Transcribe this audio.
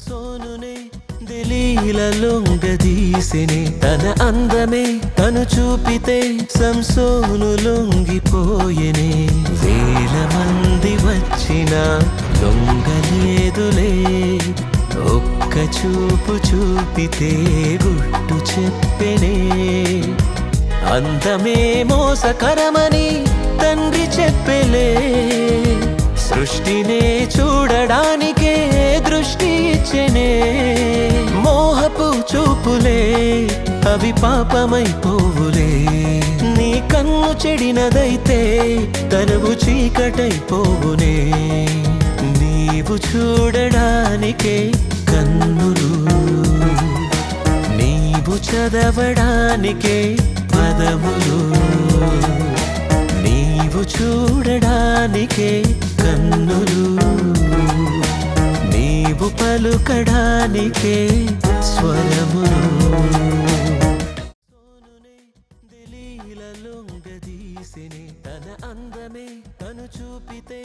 సోనునే దిలీలలొంగదీసెనే తన అందమే తను చూపితే సంసోను లొంగిపోయెనే వేల మంది వచ్చినా లొంగలేదులే ఒక్క చూపు చూపితే గుట్టు చెప్పెనే అందమే మోసకరమని తండ్రి చెప్పెలే సృష్టినే చూడడానికే దృష్టి ఇచ్చెనే మోహపు చూపులే అవి పాపమైపోవులే నీ కన్ను చెడినదైతే తనువు చీకటైపోవునే నీవు చూడడానికే కన్నులు నీవు చదవడానికే పదములు నీవు చూడడానికే కన్నులు నీవు పలుకడానికే స్వరములు సోనునే దిలీలలొంగదీసెనే తన అందమే తను చూపితే